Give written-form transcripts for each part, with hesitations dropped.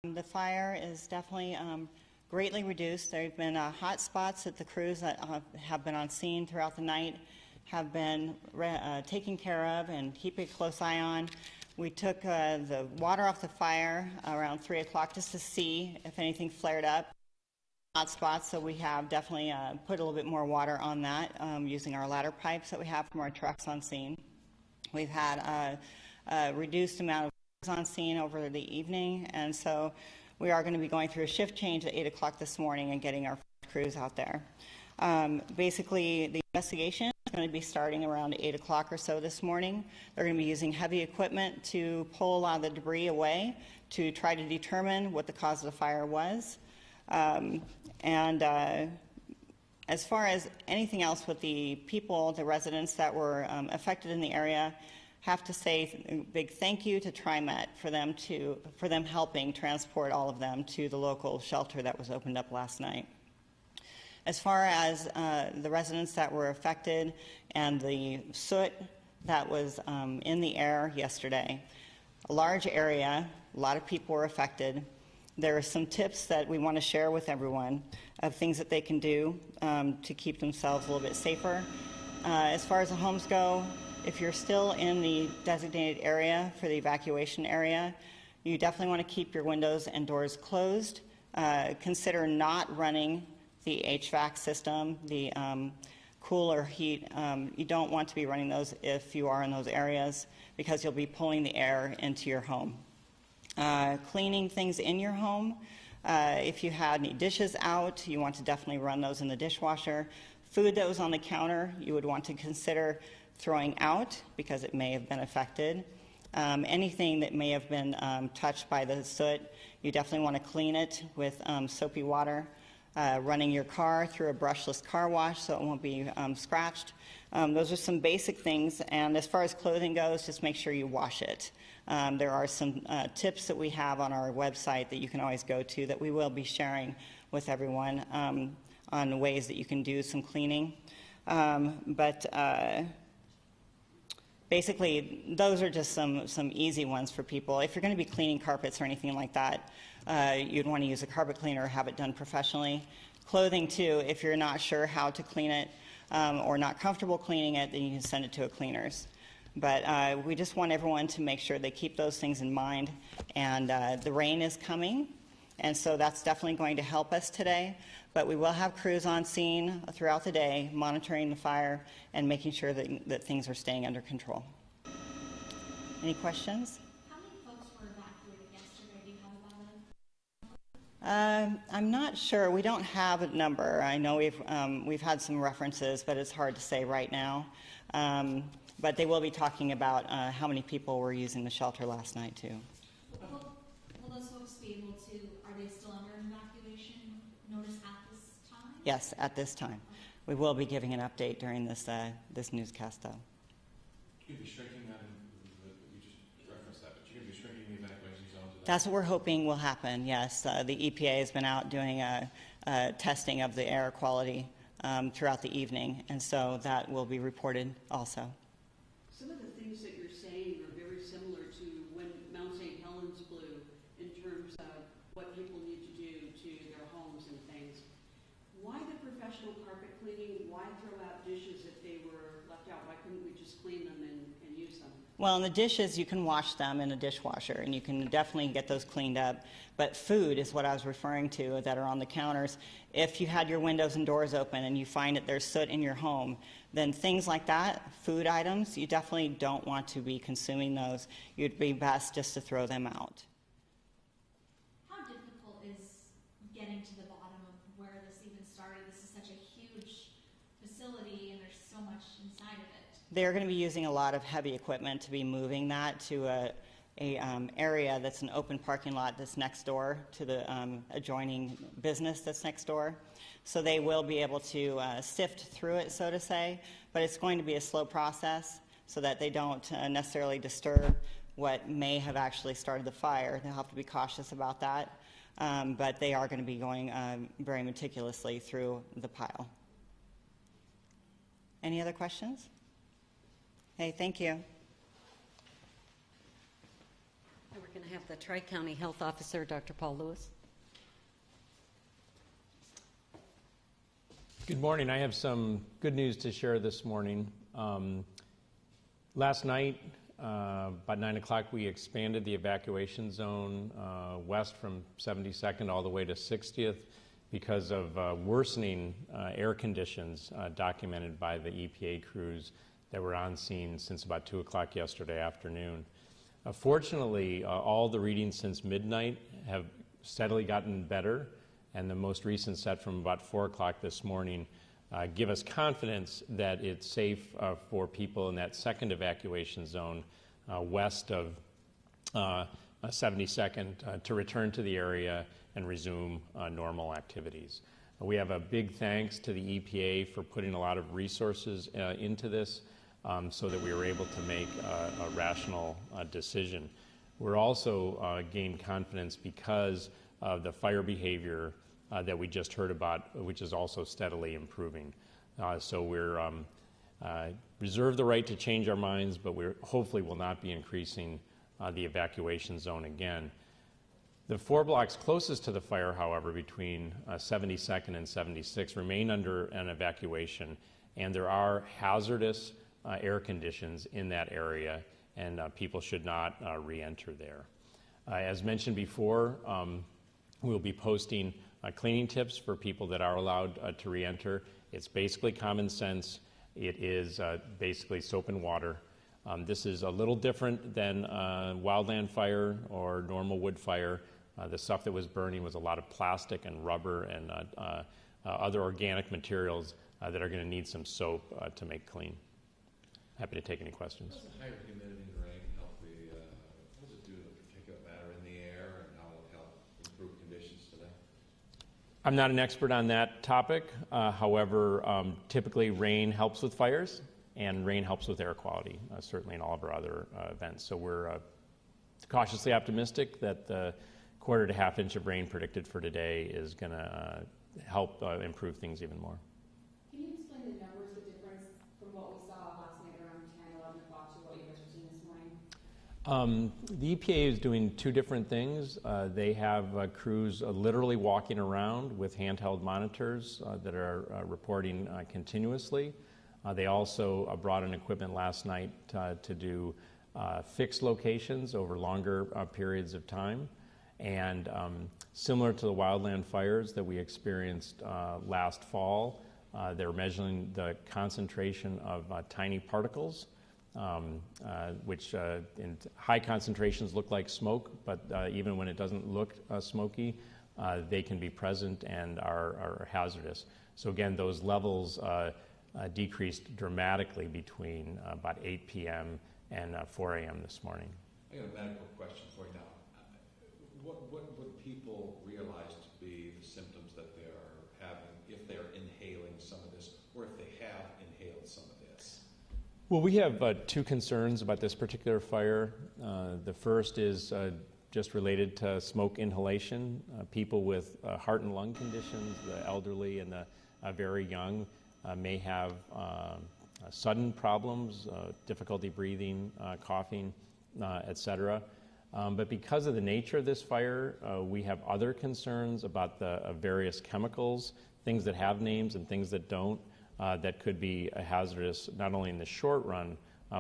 The fire is definitely greatly reduced. There have been hot spots that the crews that have been on scene throughout the night have been taken care of and keeping a close eye on. We took the water off the fire around 3 o'clock just to see if anything flared up. Hot spots, so we have definitely put a little bit more water on that using our ladder pipes that we have from our trucks on scene. We've had a reduced amount of on scene over the evening, and so we are going to be going through a shift change at 8 o'clock this morning and getting our crews out there. Basically, the investigation is going to be starting around 8 o'clock or so this morning. They're going to be using heavy equipment to pull a lot of the debris away to try to determine what the cause of the fire was. As far as anything else with the people, the residents that were affected in the area, have to say a big thank you to TriMet for them helping transport all of them to the local shelter that was opened up last night. As far as the residents that were affected and the soot that was in the air yesterday, a large area, a lot of people were affected. There are some tips that we want to share with everyone of things that they can do to keep themselves a little bit safer. As far as the homes go, if you're still in the designated area for the evacuation area, you definitely want to keep your windows and doors closed. Consider not running the HVAC system, the cooler heat. You don't want to be running those if you are in those areas because you'll be pulling the air into your home. Cleaning things in your home. If you had any dishes out, you want to definitely run those in the dishwasher. Food that was on the counter, you would want to consider throwing out because it may have been affected. Anything that may have been touched by the soot, you definitely want to clean it with soapy water. Running your car through a brushless car wash so it won't be scratched. Those are some basic things, and as far as clothing goes, just make sure you wash it. There are some tips that we have on our website that you can always go to that we will be sharing with everyone on ways that you can do some cleaning. Basically, those are just some easy ones for people. If you're going to be cleaning carpets or anything like that, you'd want to use a carpet cleaner or have it done professionally. Clothing, too, if you're not sure how to clean it or not comfortable cleaning it, then you can send it to a cleaner's. But we just want everyone to make sure they keep those things in mind. And the rain is coming, and so that's definitely going to help us today. But we will have crews on scene throughout the day monitoring the fire and making sure that things are staying under control. Any questions? How many folks were evacuated yesterday? Do you have about it? I'm not sure. We don't have a number. I know we've had some references, but it's hard to say right now. But they will be talking about how many people were using the shelter last night, too. Will those folks be able to, are they still under an evacuation notice at this time? Yes, at this time. We will be giving an update during this newscast, though. You're going to be shrinking that, you just referenced that, but you're going to be shrinking the evacuation zone to that? That's what we're hoping will happen, yes. The EPA has been out doing testing of the air quality throughout the evening, and so that will be reported also. Some of the things that you're saying are very similar to when Mount St. Helens blew in terms of what people need to do to their homes and things. Why the professional carpet cleaning? Why throw out dishes if they were left out? Why couldn't we just clean them and use them? Well, in the dishes, you can wash them in a dishwasher, and you can definitely get those cleaned up. But food is what I was referring to that are on the counters. If you had your windows and doors open and you find that there's soot in your home, then things like that, food items, you definitely don't want to be consuming those. You'd be best just to throw them out. How difficult is getting to the bottom of where this even started? This is such a huge facility, and there's so much inside of it. They're going to be using a lot of heavy equipment to be moving that to a area that's an open parking lot that's next door to the adjoining business that's next door. So they will be able to sift through it, so to say, but it's going to be a slow process so that they don't necessarily disturb what may have actually started the fire. They'll have to be cautious about that, but they are going to be going very meticulously through the pile. Any other questions? Hey, thank you. We're going to have the Tri-County Health Officer, Dr. Paul Lewis. Good morning. I have some good news to share this morning. Last night, about 9 o'clock, we expanded the evacuation zone west from 72nd all the way to 60th because of worsening air conditions documented by the EPA crews that were on scene since about 2 o'clock yesterday afternoon. Fortunately, all the readings since midnight have steadily gotten better, and the most recent set from about 4 o'clock this morning give us confidence that it's safe for people in that second evacuation zone west of 72nd to return to the area and resume normal activities. We have a big thanks to the EPA for putting a lot of resources into this so that we were able to make a rational decision. We're also gained confidence because of the fire behavior that we just heard about, which is also steadily improving. So we're reserve the right to change our minds, but we hopefully will not be increasing the evacuation zone again. The 4 blocks closest to the fire, however, between 72nd and 76, remain under an evacuation, and there are hazardous air conditions in that area, and people should not re-enter there. As mentioned before, we'll be posting cleaning tips for people that are allowed to re-enter. It's basically common sense. It is basically soap and water. This is a little different than wildland fire or normal wood fire. The stuff that was burning was a lot of plastic and rubber and other organic materials that are going to need some soap to make clean. Happy to take any questions. How does the higher humidity and rain help what does it do to the particulate matter in the air, and how will it help improve conditions today? I'm not an expert on that topic. However, typically rain helps with fires, and rain helps with air quality, certainly in all of our other events. So we're cautiously optimistic that the 1/4 to 1/2 inch of rain predicted for today is going to help improve things even more. Can you explain the numbers, the difference from what we saw last night around 10, 11 o'clock to what you guys are seeing this morning? The EPA is doing 2 different things. They have crews literally walking around with handheld monitors that are reporting continuously. They also brought in equipment last night to do fixed locations over longer periods of time. And similar to the wildland fires that we experienced last fall, they're measuring the concentration of tiny particles, which in high concentrations look like smoke, but even when it doesn't look smoky, they can be present and are hazardous. So again, those levels decreased dramatically between about 8 p.m. and 4 a.m. this morning. I got a medical question for you now. What would people realize to be the symptoms that they are having if they're inhaling some of this, or if they have inhaled some of this? Well, we have 2 concerns about this particular fire. The first is just related to smoke inhalation. People with heart and lung conditions, the elderly and the very young, may have sudden problems, difficulty breathing, coughing, etc. But because of the nature of this fire, we have other concerns about the various chemicals, things that have names and things that don't, that could be hazardous not only in the short run,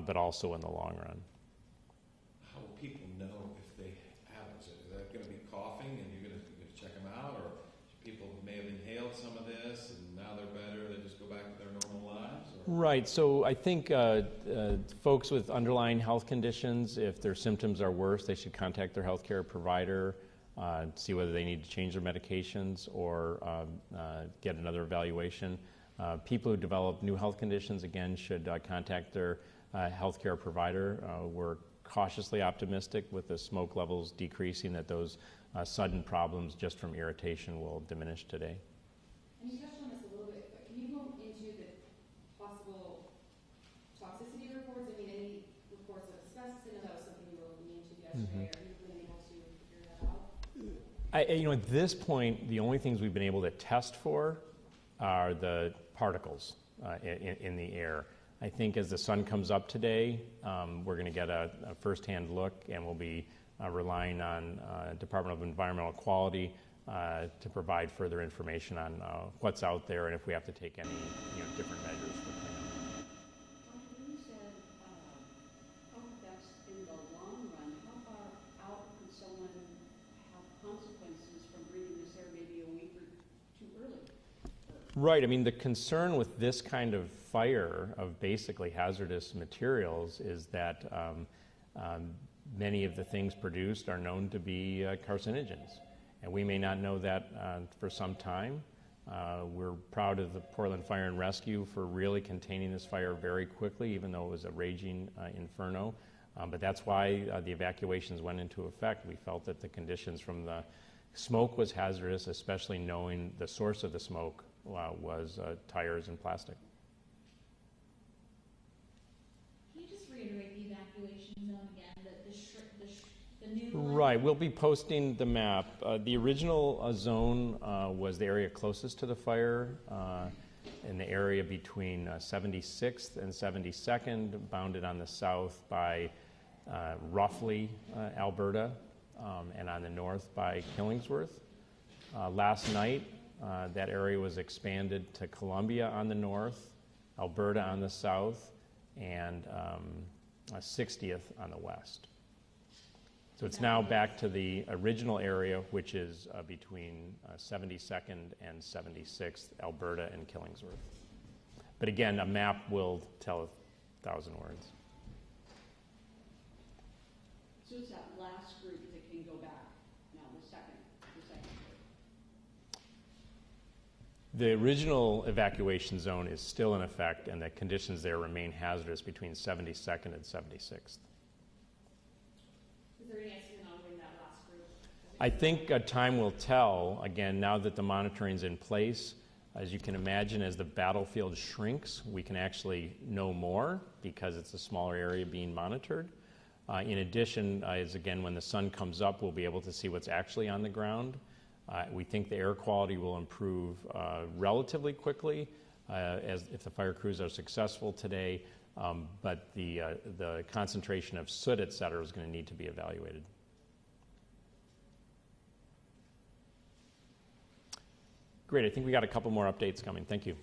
but also in the long run. How will people know if they have it? Is that going to be coughing and you're going to check them out, or people may have inhaled some of this and now they're better, they just go back to their normal lives? Or? Right. So I think folks with underlying health conditions, if their symptoms are worse, they should contact their healthcare provider, see whether they need to change their medications or get another evaluation. People who develop new health conditions, again, should contact their healthcare provider. We're cautiously optimistic with the smoke levels decreasing that those sudden problems just from irritation will diminish today. And you touched on this a little bit, but can you go into the possible toxicity reports? I mean, any reports of asbestos? I know that was something you were looking into yesterday. Are you been able to figure that out? At this point, the only things we've been able to test for are the particles in the air. I think as the sun comes up today, we're going to get a first-hand look, and we'll be relying on Department of Environmental Quality to provide further information on what's out there and if we have to take any different measures for cleanup. Dr. Wu said, that's in the long run. How far out could someone have consequences from bringing this air maybe a week or too early? Right. I mean, the concern with this kind of fire of basically hazardous materials is that many of the things produced are known to be carcinogens. And we may not know that for some time. We're proud of the Portland Fire and Rescue for really containing this fire very quickly, even though it was a raging inferno. But that's why the evacuations went into effect. We felt that the conditions from the smoke was hazardous, especially knowing the source of the smoke was tires and plastic. Can you just reiterate the evacuation zone again? The new one? Right, we'll be posting the map. The original zone was the area closest to the fire, in the area between 76th and 72nd, bounded on the south by roughly Alberta, and on the north by Killingsworth. Last night, that area was expanded to Columbia on the north, Alberta on the south, and 60th on the west. So it's now back to the original area, which is between 72nd and 76th, Alberta and Killingsworth. But again, a map will tell 1,000 words. So it's that last group that can go back now, the second group. The original evacuation zone is still in effect, and the conditions there remain hazardous between 72nd and 76th. Is there any estimate on when that last group? I think time will tell. Again, now that the monitoring's in place, as you can imagine, as the battlefield shrinks, we can actually know more because it's a smaller area being monitored. In addition, as again, when the sun comes up, we'll be able to see what's actually on the ground. We think the air quality will improve relatively quickly as if the fire crews are successful today, but the concentration of soot, et cetera, is going to need to be evaluated. Great, I think we got a couple more updates coming. Thank you.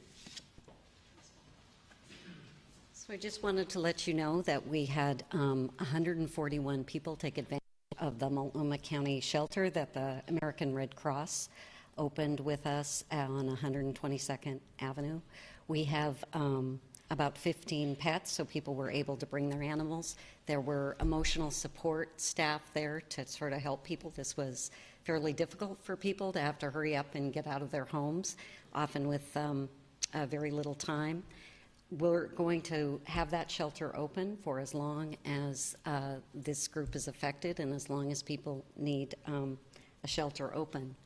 So I just wanted to let you know that we had 141 people take advantage of the Multnomah County shelter that the American Red Cross opened with us on 122nd Avenue. We have about 15 pets, so people were able to bring their animals. There were emotional support staff there to sort of help people. This was fairly difficult for people to have to hurry up and get out of their homes, often with very little time. We're going to have that shelter open for as long as this group is affected and as long as people need a shelter open.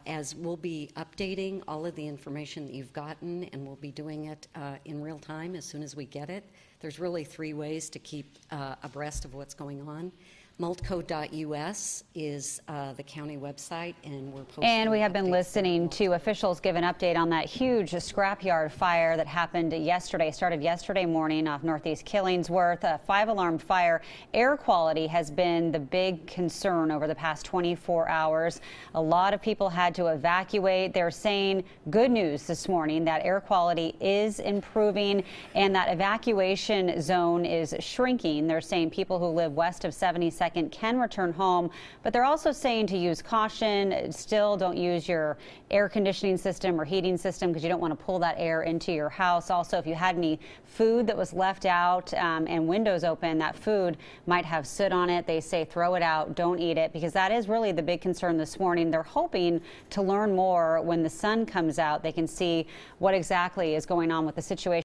As we'll be updating all of the information that you've gotten, and we'll be doing it in real time as soon as we get it. There's really 3 ways to keep abreast of what's going on. Multco.us is the county website, and we're posting. And we have been listening to officials give an update on that huge scrapyard fire that happened yesterday, started yesterday morning off Northeast Killingsworth. A 5-alarm fire. Air quality has been the big concern over the past 24 hours. A lot of people had to evacuate. They're saying good news this morning that air quality is improving and that evacuation zone is shrinking. They're saying people who live west of 72nd can return home, but they're also saying to use caution. Still don't use your air conditioning system or heating system because you don't want to pull that air into your house. Also, if you had any food that was left out and windows open, that food might have soot on it. They say throw it out, don't eat it, because that is really the big concern this morning. They're hoping to learn more when the sun comes out. They can see what exactly is going on with the situation.